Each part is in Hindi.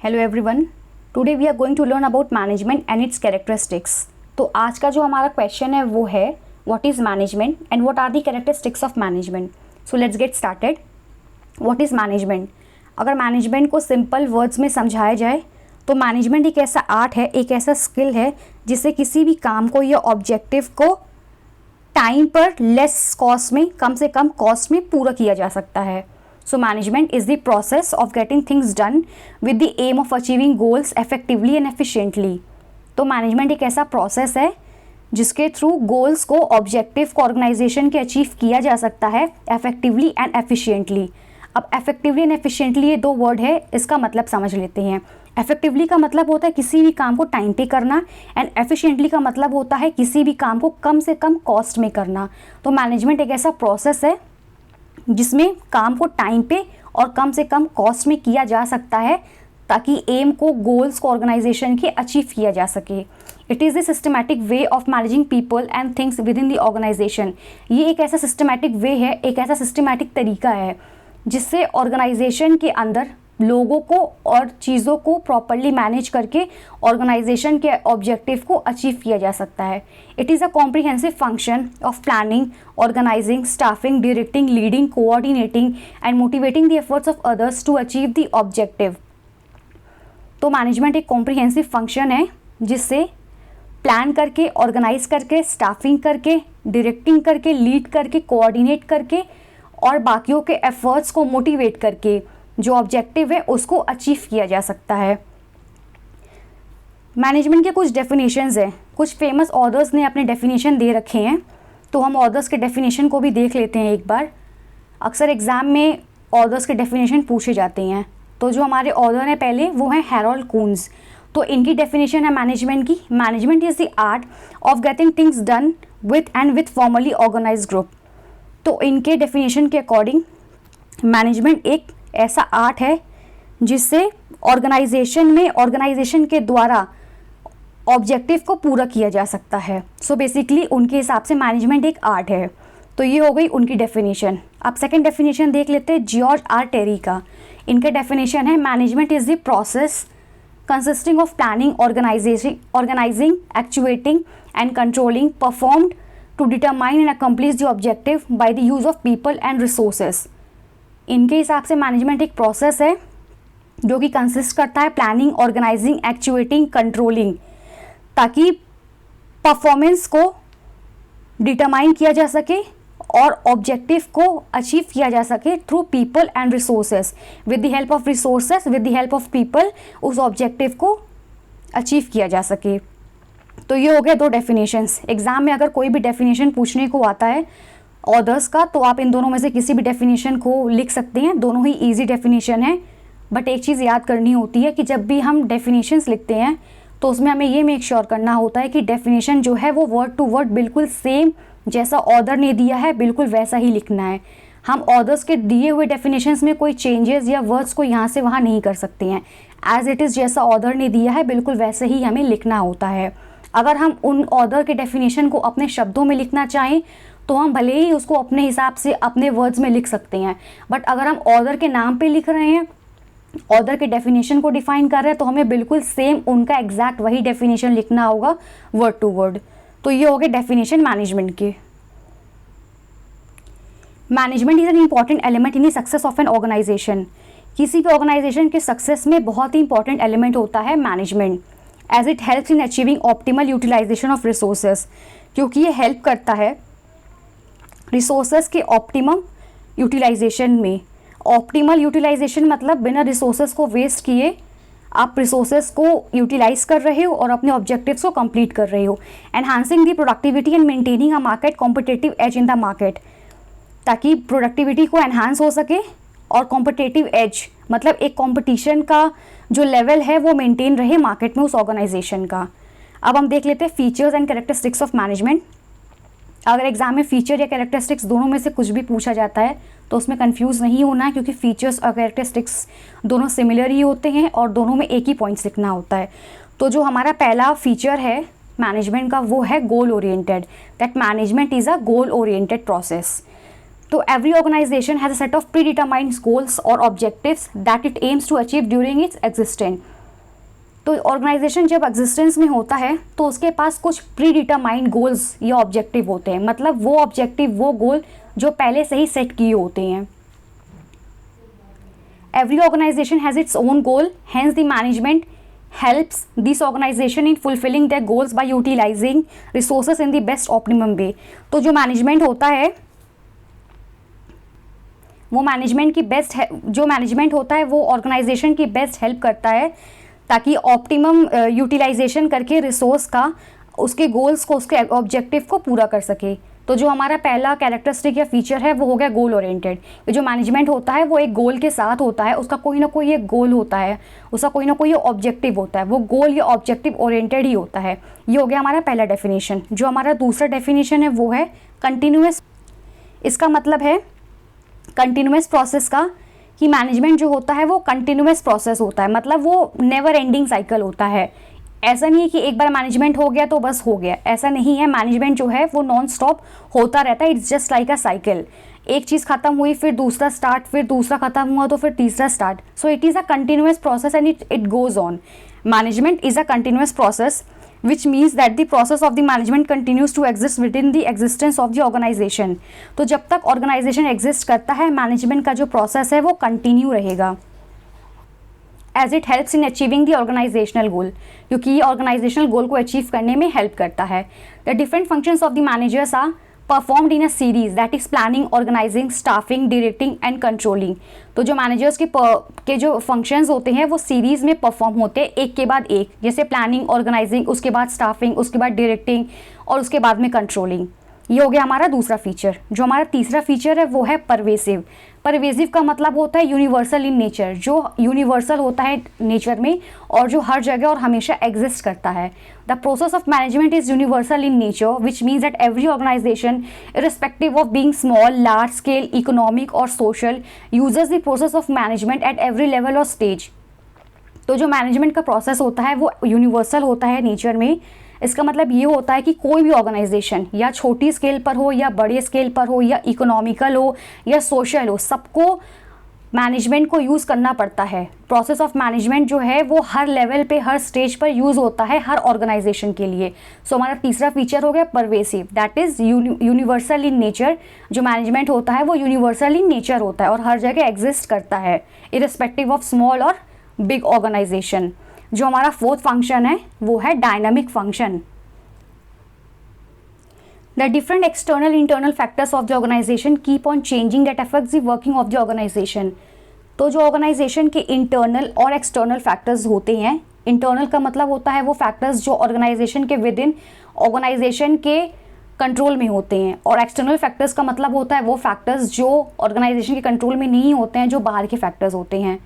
Hello everyone, today we are going to learn about management and its characteristics. तो आज का जो हमारा क्वेश्चन है वो है what is management and what are the characteristics of management. So let's get started. What is management? अगर मैनेजमेंट को सिंपल वर्ड्स में समझाया जाए तो मैनेजमेंट एक ऐसा आर्ट है, एक ऐसा स्किल है जिससे किसी भी काम को या ऑब्जेक्टिव को टाइम पर लेस कॉस्ट में, कम से कम कॉस्ट में पूरा किया जा सकता है। So management is the process of getting things done with the aim of achieving goals effectively and efficiently। तो मैनेजमेंट एक ऐसा प्रोसेस है जिसके थ्रू गोल्स को, ऑब्जेक्टिव को ऑर्गेनाइजेशन के अचीव किया जा सकता है इफेक्टिवली एंड एफिशिएंटली। अब इफेक्टिवली एंड एफिशिएंटली ये दो वर्ड है, इसका मतलब समझ लेते हैं। इफेक्टिवली का मतलब होता है किसी भी काम को टाइम पे करना, एंड एफिशिएंटली का मतलब होता है किसी भी काम को कम से कम कॉस्ट में करना। तो मैनेजमेंट एक ऐसा प्रोसेस है जिसमें काम को टाइम पे और कम से कम कॉस्ट में किया जा सकता है ताकि एम को, गोल्स को ऑर्गेनाइजेशन के अचीव किया जा सके। It is the systematic way of managing people and things within the organisation. ये एक ऐसा सिस्टमैटिक वे है, एक ऐसा सिस्टमैटिक तरीका है जिससे ऑर्गेनाइजेशन के अंदर लोगों को और चीज़ों को प्रॉपरली मैनेज करके ऑर्गेनाइजेशन के ऑब्जेक्टिव को अचीव किया जा सकता है। It is a comprehensive function of planning, organising, staffing, directing, leading, coordinating and motivating the efforts of others to achieve the objective. तो मैनेजमेंट एक कॉम्प्रिहेंसिव फंक्शन है जिससे प्लान करके, ऑर्गेनाइज करके, स्टाफिंग करके, डायरेक्टिंग करके, लीड करके, कोऑर्डिनेट करके और बाकियों के एफर्ट्स को मोटिवेट करके जो ऑब्जेक्टिव है उसको अचीव किया जा सकता है। मैनेजमेंट के कुछ डेफिनेशंस हैं, कुछ फेमस ऑथर्स ने अपने डेफिनेशन दे रखे हैं, तो हम ऑथर्स के डेफिनेशन को भी देख लेते हैं एक बार। अक्सर एग्जाम में ऑथर्स के डेफिनेशन पूछे जाते हैं। तो जो हमारे ऑथर हैं पहले वो हैं हैरोल्ड कून्स। तो इनकी डेफिनेशन है मैनेजमेंट की, management is the art of getting things done with formally organise group. तो इनके डेफिनेशन के अकॉर्डिंग मैनेजमेंट एक ऐसा आर्ट है जिससे ऑर्गेनाइजेशन के द्वारा ऑब्जेक्टिव को पूरा किया जा सकता है। सो बेसिकली उनके हिसाब से मैनेजमेंट एक आर्ट है। तो ये हो गई उनकी डेफिनेशन। अब सेकंड डेफिनेशन देख लेते हैं जॉर्ज आर टेरी का। इनका डेफिनेशन है management is the process consisting of planning, organising, actuating and controlling performed to determine and accomplish the objective by the use of people and resources. इनके हिसाब से मैनेजमेंट एक प्रोसेस है जो कि कंसिस्ट करता है प्लानिंग, ऑर्गेनाइजिंग, एक्चुएटिंग, कंट्रोलिंग, ताकि परफॉर्मेंस को डिटरमाइन किया जा सके और ऑब्जेक्टिव को अचीव किया जा सके through people and resources. With the help of resources, with the help of people उस ऑब्जेक्टिव को अचीव किया जा सके। तो ये हो गया दो डेफिनेशंस। एग्जाम में अगर कोई भी डेफिनेशन पूछने को आता है ऑथर्स का तो आप इन दोनों में से किसी भी डेफिनेशन को लिख सकते हैं। दोनों ही इजी डेफिनेशन है, बट एक चीज़ याद करनी होती है कि जब भी हम डेफिनेशंस लिखते हैं तो उसमें हमें ये मेक श्योर करना होता है कि डेफिनेशन जो है वो वर्ड टू वर्ड बिल्कुल सेम जैसा ऑथर ने दिया है बिल्कुल वैसा ही लिखना है। हम ऑथर्स के दिए हुए डेफिनेशंस में कोई चेंजेस या वर्ड्स को यहाँ से वहाँ नहीं कर सकते हैं। एज इट इज़ जैसा ऑथर ने दिया है बिल्कुल वैसे ही हमें लिखना होता है। अगर हम उन ऑथर के डेफिनेशन को अपने शब्दों में लिखना चाहें तो हम भले ही उसको अपने हिसाब से अपने वर्ड्स में लिख सकते हैं, बट अगर हम ऑथर के नाम पे लिख रहे हैं, ऑथर के डेफिनेशन को डिफाइन कर रहे हैं, तो हमें बिल्कुल सेम उनका एग्जैक्ट वही डेफिनेशन लिखना होगा वर्ड टू वर्ड। तो ये हो गए डेफिनेशन मैनेजमेंट के। Management is an important element in the success of an organisation. किसी भी ऑर्गेनाइजेशन के सक्सेस में बहुत ही इंपॉर्टेंट एलिमेंट होता है management, as it helps in achieving optimal utilisation of resources. क्योंकि ये हेल्प करता है रिसोर्सेज के ऑप्टिमम यूटिलाइजेशन में। ऑप्टिमल यूटिलाइजेशन मतलब बिना रिसोर्सेज को वेस्ट किए आप रिसोर्सेज को यूटिलाइज कर रहे हो और अपने ऑब्जेक्टिव्स को कंप्लीट कर रहे हो। Enhancing the productivity and maintaining a market competitive edge in the market, ताकि प्रोडक्टिविटी को एनहांस हो सके और कॉम्पिटिटिव एज मतलब एक कॉम्पिटिशन का जो लेवल है वो मेंटेन रहे मार्केट में उस ऑर्गेनाइजेशन का। अब हम देख लेते हैं features and characteristics of management. अगर एग्जाम में फीचर या कैरेक्टरिस्टिक्स दोनों में से कुछ भी पूछा जाता है तो उसमें कंफ्यूज नहीं होना है, क्योंकि फीचर्स और कैरेक्टरिस्टिक्स दोनों सिमिलर ही होते हैं और दोनों में एक ही पॉइंट्स लिखना होता है। तो जो हमारा पहला फीचर है मैनेजमेंट का वो है goal oriented, that management is a goal oriented process. तो every organisation has a set of predetermined goals और objectives that it aims to achieve during its existence. तो ऑर्गेनाइजेशन जब एग्जिस्टेंस में होता है तो उसके पास कुछ प्री डिटरमाइंड गोल्स या ऑब्जेक्टिव होते हैं, मतलब वो ऑब्जेक्टिव, वो गोल जो पहले से ही सेट किए होते हैं। Every organisation has its own goal, hence the management helps this organization in fulfilling their goals by utilizing resources in the best optimum way। तो जो मैनेजमेंट होता है वो मैनेजमेंट की बेस्ट है, जो मैनेजमेंट होता है वो ऑर्गेनाइजेशन की बेस्ट हेल्प करता है ताकि ऑप्टिमम यूटिलाइजेशन करके रिसोर्स का, उसके गोल्स को, उसके ऑब्जेक्टिव को पूरा कर सके। तो जो हमारा पहला कैरेक्टरिस्टिक या फीचर है वो हो गया गोल ओरिएंटेड। जो मैनेजमेंट होता है वो एक गोल के साथ होता है, उसका कोई ना कोई एक गोल होता है, उसका कोई ना कोई ऑब्जेक्टिव होता है, वो गोल या ऑब्जेक्टिव ओरिएंटेड ही होता है। ये हो गया हमारा पहला डेफिनेशन। जो हमारा दूसरा डेफिनेशन है वो है कंटिन्यूअस। इसका मतलब है कंटिन्यूअस प्रोसेस का, कि मैनेजमेंट जो होता है वो कंटिन्यूअस प्रोसेस होता है, मतलब वो नेवर एंडिंग साइकिल होता है। ऐसा नहीं है कि एक बार मैनेजमेंट हो गया तो बस हो गया, ऐसा नहीं है। मैनेजमेंट जो है वो नॉन स्टॉप होता रहता है, it's just like a cycle. एक चीज़ खत्म हुई फिर दूसरा स्टार्ट, फिर दूसरा खत्म हुआ तो फिर तीसरा start. So it is a continuous process and it goes on. Management is a continuous process which means that the process of the management continues to exist within the existence of the organization। तो जब तक ऑर्गेनाइजेशन एग्जिस्ट करता है, मैनेजमेंट का जो प्रोसेस है वो कंटिन्यू रहेगा, as it helps in achieving the organizational goal, क्योंकि ये ऑर्गेनाइजेशनल गोल को अचीव करने में हेल्प करता है। The different functions of the managers are performed in a series that is planning, organising, staffing, directing and controlling. तो जो मैनेजर्स के जो फंक्शंस होते हैं वो सीरीज में परफॉर्म होते हैं, एक के बाद एक, जैसे प्लानिंग, ऑर्गेनाइजिंग, उसके बाद स्टाफिंग, उसके बाद डायरेक्टिंग और उसके बाद में कंट्रोलिंग। ये हो गया हमारा दूसरा फीचर। जो हमारा तीसरा फीचर है वो है परवेसिव। परवेसिव का मतलब होता है यूनिवर्सल इन नेचर, जो यूनिवर्सल होता है नेचर में और जो हर जगह और हमेशा एग्जिस्ट करता है। The process of management is universal in nature which means that every organisation irrespective of being small, large scale, economic or social uses the process of management at every level or stage। तो जो मैनेजमेंट का प्रोसेस होता है वो यूनिवर्सल होता है नेचर में। इसका मतलब ये होता है कि कोई भी ऑर्गेनाइजेशन या छोटी स्केल पर हो या बड़े स्केल पर हो या इकोनॉमिकल हो या सोशल हो, सबको मैनेजमेंट को यूज़ करना पड़ता है। प्रोसेस ऑफ मैनेजमेंट जो है वो हर लेवल पे, हर स्टेज पर यूज़ होता है हर ऑर्गेनाइजेशन के लिए। सो हमारा तीसरा फीचर हो गया pervasive, that is universal in nature. जो मैनेजमेंट होता है वो यूनिवर्सल इन नेचर होता है और हर जगह एग्जिस्ट करता है, इरिस्पेक्टिव ऑफ स्मॉल और बिग ऑर्गेनाइजेशन। जो हमारा फोर्थ फंक्शन है वो है dynamic function. The different external internal factors of the organization keep on changing that affects the working of the organization। तो जो ऑर्गेनाइजेशन के इंटरनल और एक्सटर्नल फैक्टर्स होते हैं, इंटरनल का मतलब होता है वो फैक्टर्स जो ऑर्गेनाइजेशन के विद इन ऑर्गेनाइजेशन के कंट्रोल में होते हैं, और एक्सटर्नल फैक्टर्स का मतलब होता है वो फैक्टर्स जो ऑर्गेनाइजेशन के कंट्रोल में नहीं होते हैं, जो बाहर के फैक्टर्स होते हैं।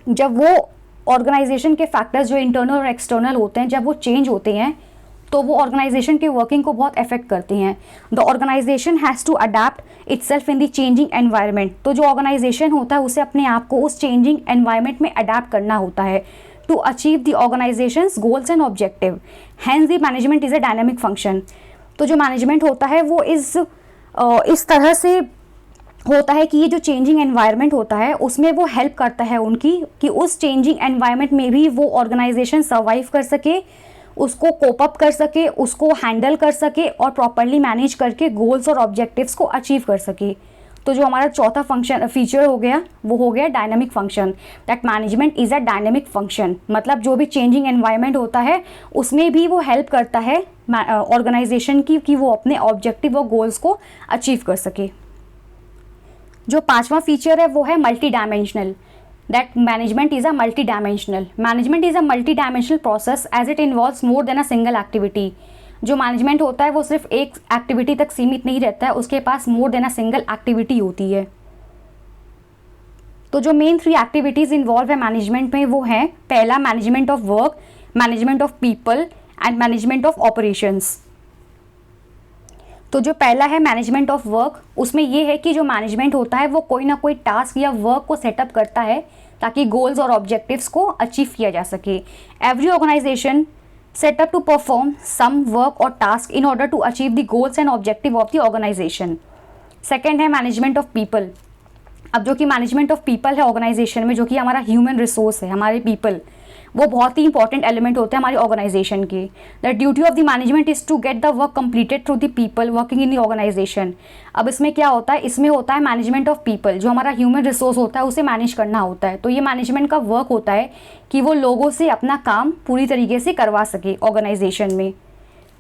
जब वो ऑर्गेनाइजेशन के फैक्टर्स जो इंटरनल और एक्सटर्नल होते हैं, जब वो चेंज होते हैं तो वो ऑर्गेनाइजेशन के वर्किंग को बहुत अफेक्ट करती हैं। The organisation has to adapt itself in the changing environment. तो जो ऑर्गेनाइजेशन होता है उसे अपने आप को उस चेंजिंग एनवायरनमेंट में अडेप्ट करना होता है to achieve the organisations goals and objective. Hence the management is a dynamic function. तो जो मैनेजमेंट होता है वो इस तरह से होता है कि ये जो चेंजिंग एनवायरनमेंट होता है उसमें वो हेल्प करता है उनकी, कि उस चेंजिंग एनवायरनमेंट में भी वो ऑर्गेनाइजेशन सर्वाइव कर सके, उसको कोप अप कर सके, उसको हैंडल कर सके और प्रॉपरली मैनेज करके गोल्स और ऑब्जेक्टिव्स को अचीव कर सके। तो जो हमारा चौथा फीचर हो गया वो हो गया dynamic function, that management is a dynamic function. मतलब जो भी चेंजिंग एनवायरनमेंट होता है उसमें भी वो हेल्प करता है ऑर्गेनाइजेशन की कि वो अपने ऑब्जेक्टिव और गोल्स को अचीव कर सके। जो पांचवा फीचर है वो है multi dimensional, that management is a multi-dimensional। Management is a multi-dimensional process as it involves more than a single activity। जो मैनेजमेंट होता है वो सिर्फ एक एक्टिविटी तक सीमित नहीं रहता है, उसके पास more than a single activity होती है। तो जो मेन 3 एक्टिविटीज़ इन्वॉल्व है मैनेजमेंट में वो हैं, पहला management of work, management of people and management of operations. तो जो पहला है मैनेजमेंट ऑफ वर्क, उसमें ये है कि जो मैनेजमेंट होता है वो कोई ना कोई टास्क या वर्क को सेटअप करता है ताकि गोल्स और ऑब्जेक्टिव्स को अचीव किया जा सके। Every organization setup to perform some work और task in order to achieve the goals and objective of the organization. Second है मैनेजमेंट ऑफ पीपल। अब जो कि मैनेजमेंट ऑफ पीपल है ऑर्गेनाइजेशन में, जो कि हमारा ह्यूमन रिसोर्स है, हमारे पीपल, वो बहुत ही इंपॉर्टेंट एलिमेंट होते हैं हमारी ऑर्गेनाइजेशन की। The duty of the management is to get the work completed through the people working in the organisation. अब इसमें क्या होता है, इसमें होता है मैनेजमेंट ऑफ पीपल, जो हमारा ह्यूमन रिसोर्स होता है उसे मैनेज करना होता है। तो ये मैनेजमेंट का वर्क होता है कि वो लोगों से अपना काम पूरी तरीके से करवा सके ऑर्गेनाइजेशन में।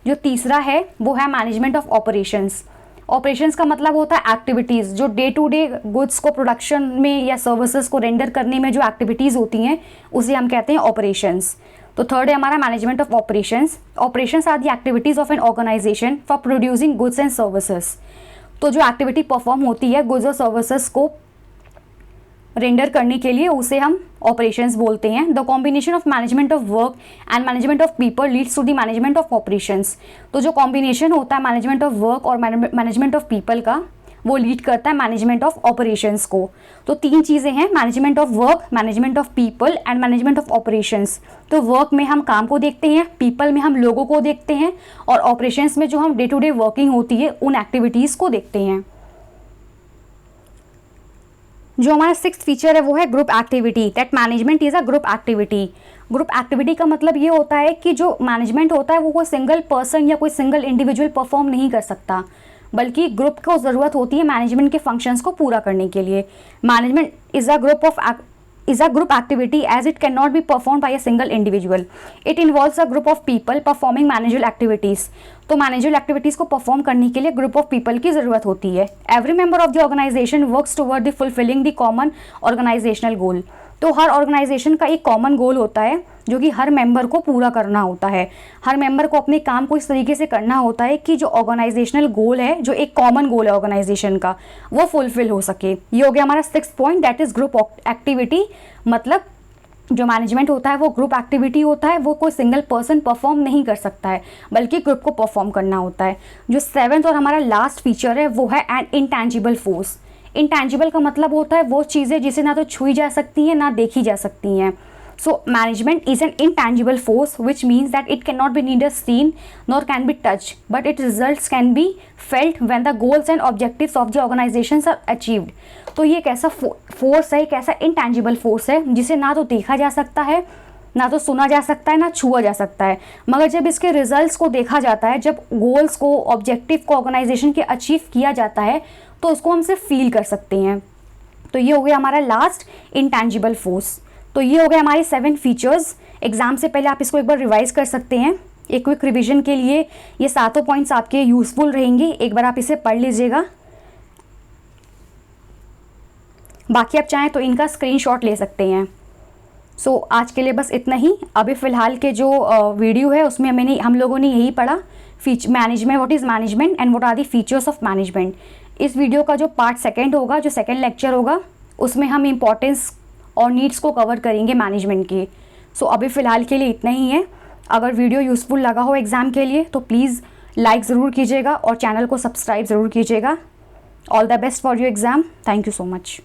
जो तीसरा है वो है मैनेजमेंट ऑफ ऑपरेशंस। ऑपरेशंस का मतलब होता है एक्टिविटीज़, जो डे टू डे गुड्स को प्रोडक्शन में या सर्विसेज को रेंडर करने में जो एक्टिविटीज़ होती हैं उसे हम कहते हैं ऑपरेशंस। तो थर्ड है हमारा management of operations. Operations are the activities of an organisation for producing goods and services. तो जो एक्टिविटी परफॉर्म होती है गुड्स और सर्विसेज को रेंडर करने के लिए उसे हम ऑपरेशंस बोलते हैं। The combination of management of work and management of people leads to the management of operations. तो जो कॉम्बिनेशन होता है मैनेजमेंट ऑफ वर्क और मैनेजमेंट ऑफ पीपल का, वो लीड करता है मैनेजमेंट ऑफ ऑपरेशंस को। तो तीन चीज़ें हैं, management of work, management of people and management of operations. तो वर्क में हम काम को देखते हैं, पीपल में हम लोगों को देखते हैं, और ऑपरेशंस में जो हम डे टू डे वर्किंग होती है उन एक्टिविटीज़ को देखते हैं। जो हमारा सिक्स्थ फीचर है वो है group activity. That management is a group activity. Group activity का मतलब ये होता है कि जो मैनेजमेंट होता है वो कोई सिंगल पर्सन या कोई सिंगल इंडिविजुअल परफॉर्म नहीं कर सकता, बल्कि ग्रुप को ज़रूरत होती है मैनेजमेंट के फंक्शंस को पूरा करने के लिए। Management is a group activity as it cannot be performed by a single individual. It involves a group of people performing managerial activities. तो मैनेजरल एक्टिविटीज़ को परफॉर्म करने के लिए ग्रुप ऑफ पीपल की ज़रूरत होती है। Every member of the organization works toward the fulfilling the common organizational goal. तो हर ऑर्गेनाइजेशन का एक कॉमन गोल होता है जो कि हर मेंबर को पूरा करना होता है। हर मेंबर को अपने काम को इस तरीके से करना होता है कि जो ऑर्गेनाइजेशनल गोल है, जो एक कॉमन गोल है ऑर्गेनाइजेशन का, वो फुलफिल हो सके। ये हो गया हमारा sixth point, that is group activity. मतलब जो मैनेजमेंट होता है वो ग्रुप एक्टिविटी होता है, वो कोई सिंगल पर्सन परफॉर्म नहीं कर सकता है, बल्कि ग्रुप को परफॉर्म करना होता है। जो सेवेंथ और हमारा लास्ट फीचर है वो है एन इंटैंजिबल फोर्स। इंटैंजिबल का मतलब होता है वो चीज़ें जिसे ना तो छुई जा सकती हैं ना देखी जा सकती हैं। So management is an intangible force, which means that it cannot be neither seen nor can be touched, but its results can be felt when the goals and objectives of the organizations are achieved. तो ये एक ऐसा फोर्स है, एक ऐसा इंटैंजिबल फोर्स है जिसे ना तो देखा जा सकता है, ना तो सुना जा सकता है, ना छुआ जा सकता है, मगर जब इसके रिजल्ट्स को देखा जाता है, जब गोल्स को, ऑब्जेक्टिव को ऑर्गेनाइजेशन के अचीव किया जाता है, तो उसको हम सिर्फ फील कर सकते हैं। तो ये हो गया हमारा लास्ट इंटैंजिबल फोर्स। तो ये हो गए हमारे 7 फीचर्स। एग्जाम से पहले आप इसको एक बार रिवाइज कर सकते हैं। एक क्विक रिवीजन के लिए ये 7 पॉइंट्स आपके यूजफुल रहेंगे, एक बार आप इसे पढ़ लीजिएगा। बाकी आप चाहें तो इनका स्क्रीनशॉट ले सकते हैं। सो आज के लिए बस इतना ही। अभी फ़िलहाल के जो वीडियो है उसमें हम लोगों ने यही पढ़ा, management, what is management and what are the features of management. इस वीडियो का जो पार्ट सेकेंड होगा, जो सेकेंड लेक्चर होगा, उसमें हम इम्पोर्टेंस और नीड्स को कवर करेंगे मैनेजमेंट की। सो अभी फ़िलहाल के लिए इतना ही है। अगर वीडियो यूज़फुल लगा हो एग्ज़ाम के लिए तो प्लीज़ लाइक ज़रूर कीजिएगा और चैनल को सब्सक्राइब ज़रूर कीजिएगा। All the best for your exam. Thank you so much.